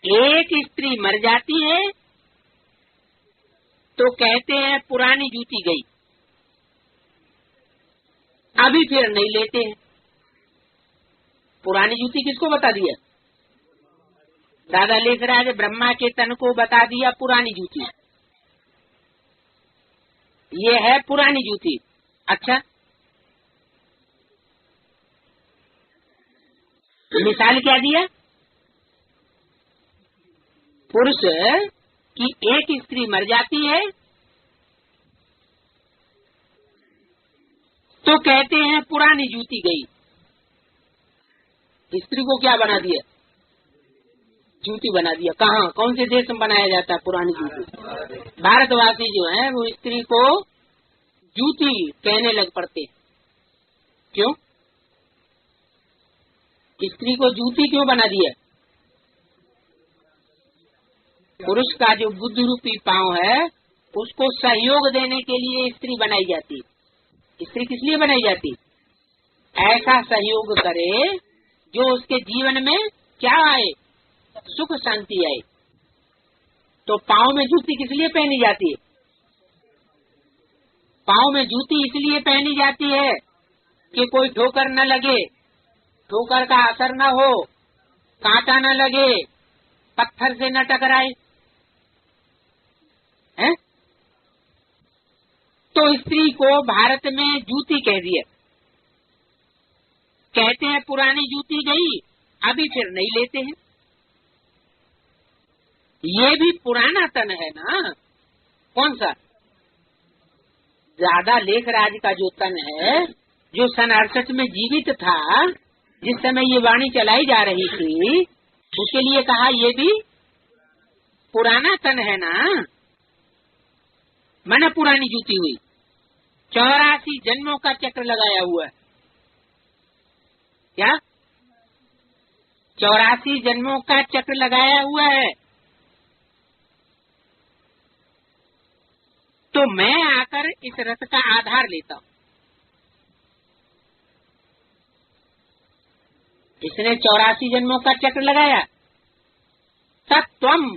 एक स्त्री मर जाती है तो कहते हैं पुरानी जूती गई, अभी फिर नहीं लेते हैं। पुरानी जूती किसको बता दिया? दादा लिख रहा है ब्रह्मा के तन को बता दिया पुरानी जूती। ये है पुरानी जूती। अच्छा, मिसाल क्या दिया? पुरुष की एक स्त्री मर जाती है तो कहते हैं पुरानी जूती गई। स्त्री को क्या बना दिया? जूती बना दिया। कहाँ, कौन से देश में बनाया जाता है पुरानी जूती? भारतवासी जो हैं वो स्त्री को जूती कहने लग पड़ते। क्यों? स्त्री को जूती क्यों बना दिया? पुरुष का जो बुद्ध रूपी पांव है उसको सहयोग देने के लिए स्त्री बनाई जाती। स्त्री किस लिए बनाई जाती? ऐसा सहयोग करे जो उसके जीवन में क्या आए? सुख शांति आए। तो पांव में जूती किस लिए पहनी जाती है? पाँव में जूती इसलिए पहनी जाती है कि कोई ठोकर न लगे, ठोकर का असर न हो, कांटा न लगे, पत्थर से न टकराए, है? तो स्त्री को भारत में जूती कह दिया। कहते हैं पुरानी जूती गई, अभी फिर नहीं लेते हैं। ये भी पुराना तन है ना। कौन सा? ज्यादा लेखराज का जो तन है, जो सन 68 में जीवित था, जिस समय ये वाणी चलाई जा रही थी, उसके लिए कहा ये भी पुराना तन है ना। मैंने पुरानी जूती हुई, 84 जन्मों का चक्र लगाया हुआ है। क्या? 84 जन्मों का चक्र लगाया हुआ है। तो मैं आकर इस रथ का आधार लेता हूँ। इसने 84 जन्मों का चक्र लगाया। तत्त्वम,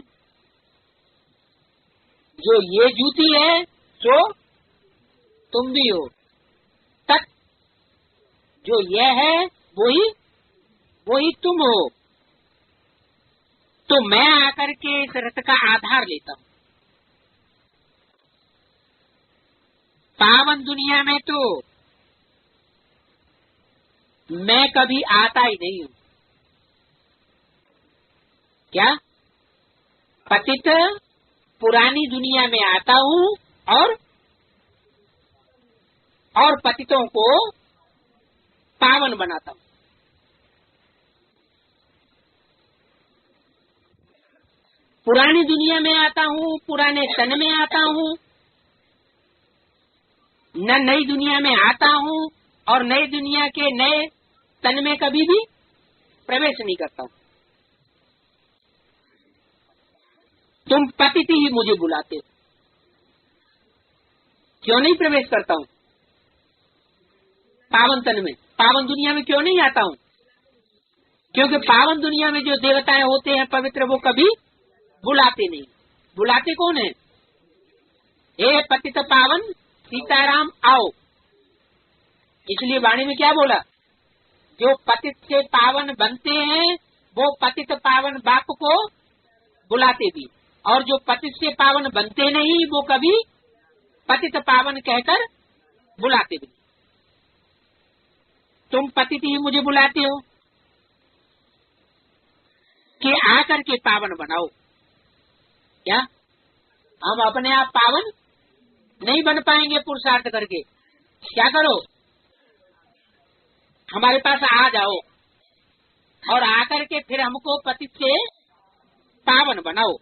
जो ये जूती है तो तुम भी हो। तत्, जो यह है वही तुम हो। तो मैं आकर के इस रथ का आधार लेता हूँ। पावन दुनिया में तो मैं कभी आता ही नहीं हूँ। क्या? पतित पुरानी दुनिया में आता हूँ और पतितों को पावन बनाता हूँ। पुरानी दुनिया में आता हूँ, पुराने तन में आता हूँ, न नई दुनिया में आता हूँ और नई दुनिया के नए तन में कभी भी प्रवेश नहीं करता हूँ। तुम पतित ही मुझे बुलाते हो, क्यों नहीं प्रवेश करता हूँ पावन तन में? पावन दुनिया में क्यों नहीं आता हूँ? क्योंकि पावन दुनिया में जो देवताएं होते हैं पवित्र, वो कभी बुलाते नहीं। बुलाते कौन है? हे पतित पावन सीताराम आओ। इसलिए वाणी में क्या बोला? जो पतित से पावन बनते हैं वो पतित पावन बाप को बुलाते भी, और जो पतित से पावन बनते नहीं वो कभी पतित पावन कहकर बुलाते भी। तुम पतित ही मुझे बुलाते हो कि आकर के पावन बनाओ। क्या हम अपने आप पावन नहीं बन पाएंगे पुरुषार्थ करके? क्या करो, हमारे पास आ जाओ और आकर के फिर हमको पतित से पावन बनाओ।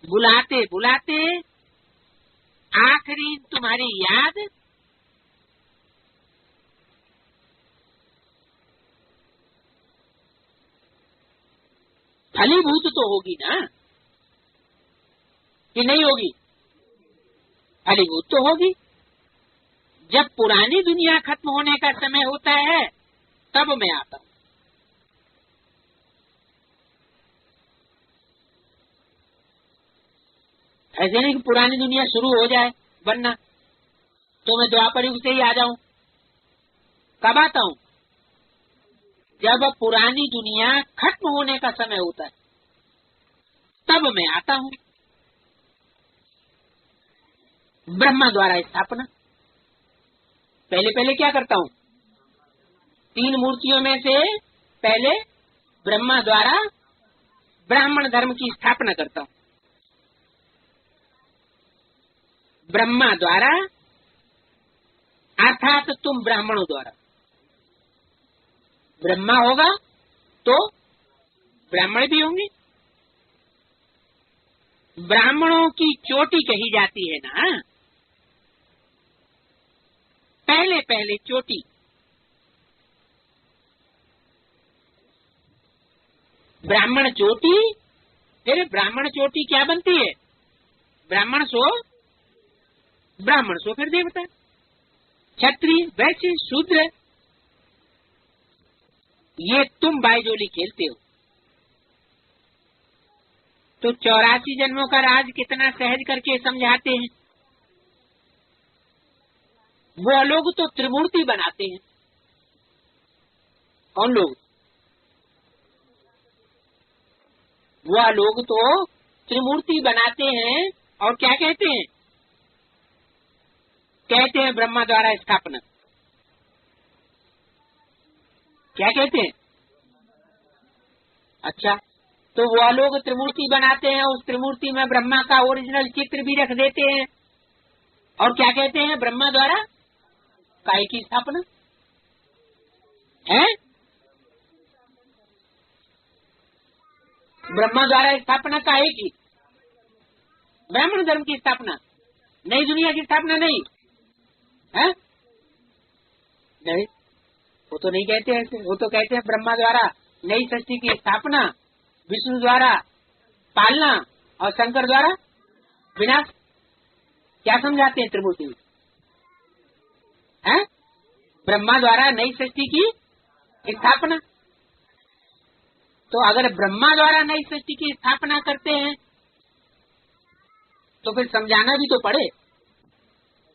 बुलाते बुलाते आखिरी तुम्हारी याद फलीभूत तो होगी ना, कि नहीं होगी? फलीभूत तो होगी। जब पुरानी दुनिया खत्म होने का समय होता है तब मैं आता हूँ। ऐसे नहीं कि पुरानी दुनिया शुरू हो जाए बनना तो मैं द्वापर युग से ही आ जाऊं। कब आता हूँ? जब पुरानी दुनिया खत्म होने का समय होता है तब मैं आता हूँ। ब्रह्मा द्वारा स्थापना। पहले पहले क्या करता हूँ? 3 मूर्तियों में से पहले ब्रह्मा द्वारा ब्राह्मण धर्म की स्थापना करता हूँ। ब्रह्मा द्वारा अर्थात तुम ब्राह्मणों द्वारा। ब्रह्मा होगा तो ब्राह्मण भी होंगे। ब्राह्मणों की चोटी कही जाती है ना, पहले पहले चोटी। ब्राह्मण चोटी, फिर ब्राह्मण चोटी क्या बनती है? ब्राह्मण सो फिर देवता, क्षत्रिय, वैश्य, शूद्र। ये तुम बाईजोली खेलते हो। तो 84 जन्मों का राज कितना सहज करके समझाते हैं। वो लोग तो त्रिमूर्ति बनाते हैं। कौन लोग? वह लोग तो त्रिमूर्ति बनाते हैं और क्या कहते हैं? कहते हैं ब्रह्मा द्वारा स्थापना। क्या कहते हैं? अच्छा, तो वह लोग त्रिमूर्ति बनाते हैं, उस त्रिमूर्ति में ब्रह्मा का ओरिजिनल चित्र भी रख देते हैं और क्या कहते हैं? ब्रह्मा द्वारा काय की स्थापना है। ब्रह्मा द्वारा स्थापना काहे की? ब्राह्मण धर्म की स्थापना, नई दुनिया की स्थापना नहीं है। नहीं, वो तो नहीं कहते ऐसे। वो तो कहते हैं ब्रह्मा द्वारा नई सृष्टि की स्थापना, विष्णु द्वारा पालना और शंकर द्वारा विनाश। क्या समझाते हैं त्रिमूर्ति है? ब्रह्मा द्वारा नई सृष्टि की स्थापना। तो अगर ब्रह्मा द्वारा नई सृष्टि की स्थापना करते हैं तो फिर समझाना भी तो पड़े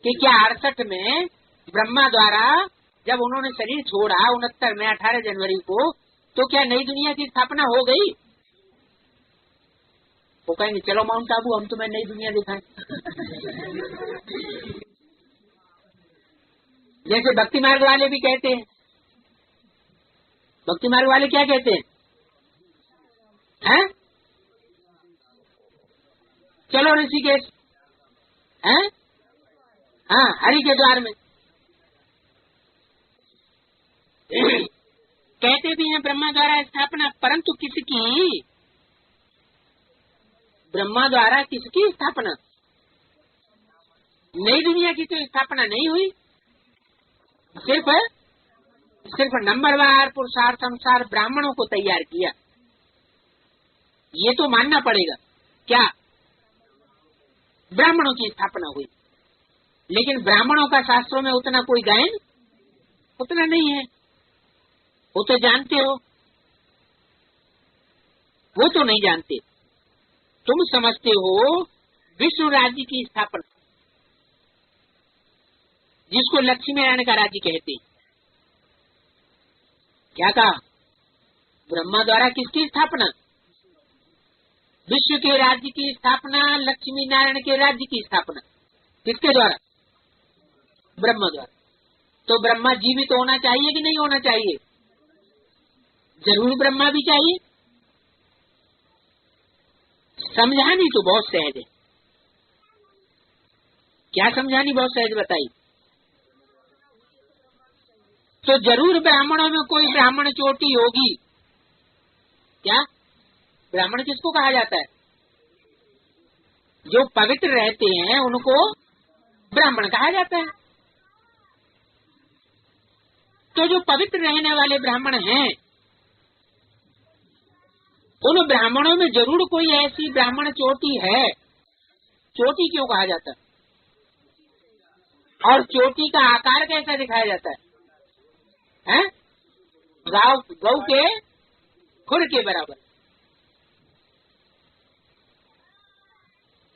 कि क्या 68 में ब्रह्मा द्वारा जब उन्होंने शरीर छोड़ा 69 में 18 जनवरी को, तो क्या नई दुनिया की स्थापना हो गई? वो कहेंगे चलो माउंट आबू, हम तुम्हें नई दुनिया दिखाएं। जैसे भक्ति मार्ग वाले भी कहते हैं। भक्ति मार्ग वाले क्या कहते हैं? हैं? चलो ऋषिकेश, हैं? हाँ, हरि के द्वार में। कहते भी हैं ब्रह्मा द्वारा स्थापना, परंतु किसकी? ब्रह्मा द्वारा किसकी स्थापना? नई दुनिया की तो स्थापना नहीं हुई। सिर्फ नंबरवार पुरुषार्थ अनुसार ब्राह्मणों को तैयार किया। ये तो मानना पड़ेगा। क्या? ब्राह्मणों की स्थापना हुई, लेकिन ब्राह्मणों का शास्त्रों में उतना कोई गायन उतना नहीं है। वो तो जानते हो, वो तो नहीं जानते। तुम समझते हो विष्णु राज्य की स्थापना, जिसको लक्ष्मी नारायण का राज्य कहते हैं। क्या कहा? ब्रह्मा द्वारा किसकी स्थापना? विश्व के राज्य की स्थापना, लक्ष्मी नारायण के राज्य की स्थापना। किसके द्वारा? ब्रह्मा द्वारा। तो ब्रह्मा जीवित तो होना चाहिए कि नहीं होना चाहिए? जरूर ब्रह्मा भी चाहिए। समझानी तो बहुत सहज है। क्या समझानी बहुत सहज बताई? तो जरूर ब्राह्मणों में कोई ब्राह्मण चोटी होगी। क्या? ब्राह्मण किसको कहा जाता है? जो पवित्र रहते हैं उनको ब्राह्मण कहा जाता है। तो जो पवित्र रहने वाले ब्राह्मण हैं, उन ब्राह्मणों में जरूर कोई ऐसी ब्राह्मण चोटी है। चोटी क्यों कहा जाता है? और चोटी का आकार कैसा दिखाया जाता है? हैं? गौ के खुर के बराबर।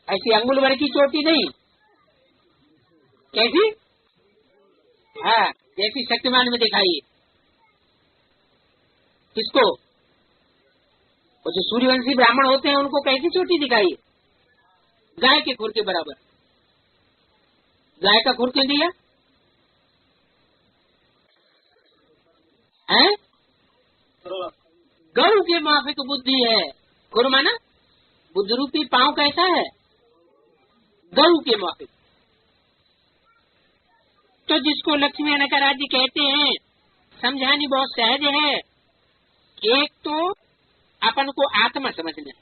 ऐसी अंगुल भर की चोटी नहीं। कैसी? हाँ, जैसी शक्तिमान में दिखाई। किसको? वो जो सूर्यवंशी ब्राह्मण होते हैं उनको कैसी चोटी दिखाई? गाय के खुर के बराबर। गाय का खुर क्यों दिया है? गौ के माफिक बुद्धि है। खुर माना बुद्ध रूपी पांव कैसा है? गौ के माफिक। तो जिसको लक्ष्मी नारायण का राज्य कहते हैं, समझानी बहुत सहज है। एक तो अपन को आत्मा समझना,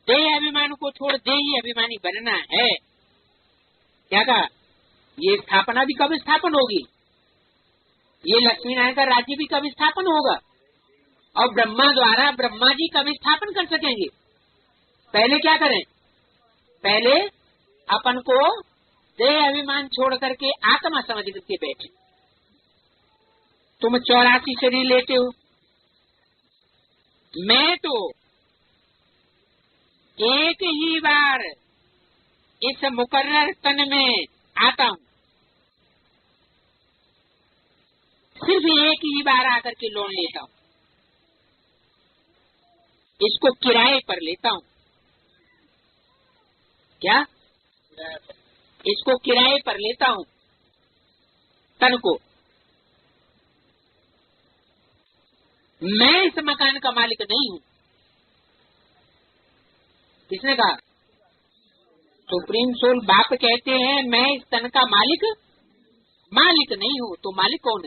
देह अभिमान को छोड़ देही अभिमानी बनना है। क्या कहा? ये स्थापना भी कब स्थापन होगी? ये लक्ष्मी नारायण का राज्य भी कब स्थापन होगा? और ब्रह्मा द्वारा ब्रह्मा जी कब स्थापन कर सकेंगे? पहले क्या करें? पहले अपन को देह अभिमान छोड़ करके आत्मा समझ करके बैठे। तुम 84 शरीर लेते हो, मैं तो एक ही बार इस मुकर्रर तन में आता हूँ। सिर्फ एक ही बार आकर के लोन लेता हूँ, इसको किराए पर लेता हूँ। क्या? इसको किराए पर लेता हूँ, तन को। मैं इस मकान का मालिक नहीं हूँ। किसने कहा? सुप्रीम सोल बाप कहते हैं मैं इस तन का मालिक नहीं हूँ। तो मालिक कौन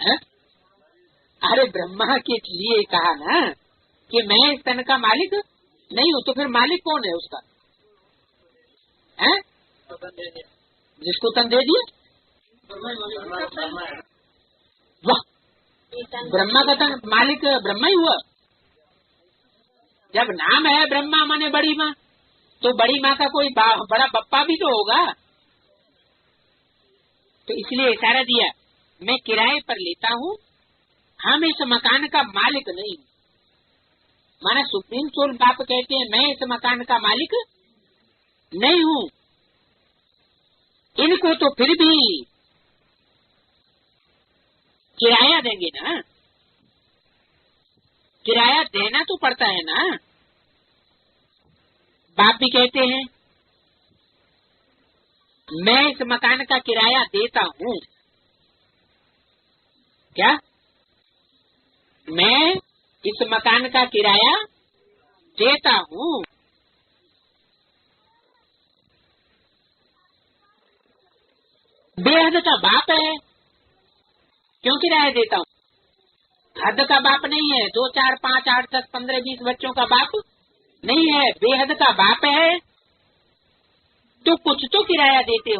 है? अरे ब्रह्मा के लिए कहा ना कि मैं इस तन का मालिक नहीं हूँ, तो फिर मालिक कौन है उसका? है? जिसको तन दे दिया, वाह, ब्रह्मा का तन मालिक ब्रह्मा ही हुआ। जब नाम है ब्रह्मा माने बड़ी माँ, तो बड़ी माँ का कोई बड़ा बप्पा भी तो होगा। तो इसलिए इशारा दिया मैं किराए पर लेता हूँ, हम इस मकान का मालिक नहीं। माने सुप्रीम सोल बाप कहते हैं मैं इस मकान का मालिक नहीं हूँ। इनको तो फिर भी किराया देंगे ना, किराया देना तो पड़ता है ना। बाप भी कहते हैं मैं इस मकान का किराया देता हूँ। क्या? मैं इस मकान का किराया देता हूँ। बेहद का बाप है, क्यों किराया देता हूँ? हद का बाप नहीं है, 2 4 5 8 10 15 20 बच्चों का बाप नहीं है, बेहद का बाप है, तो कुछ तो किराया देते हो।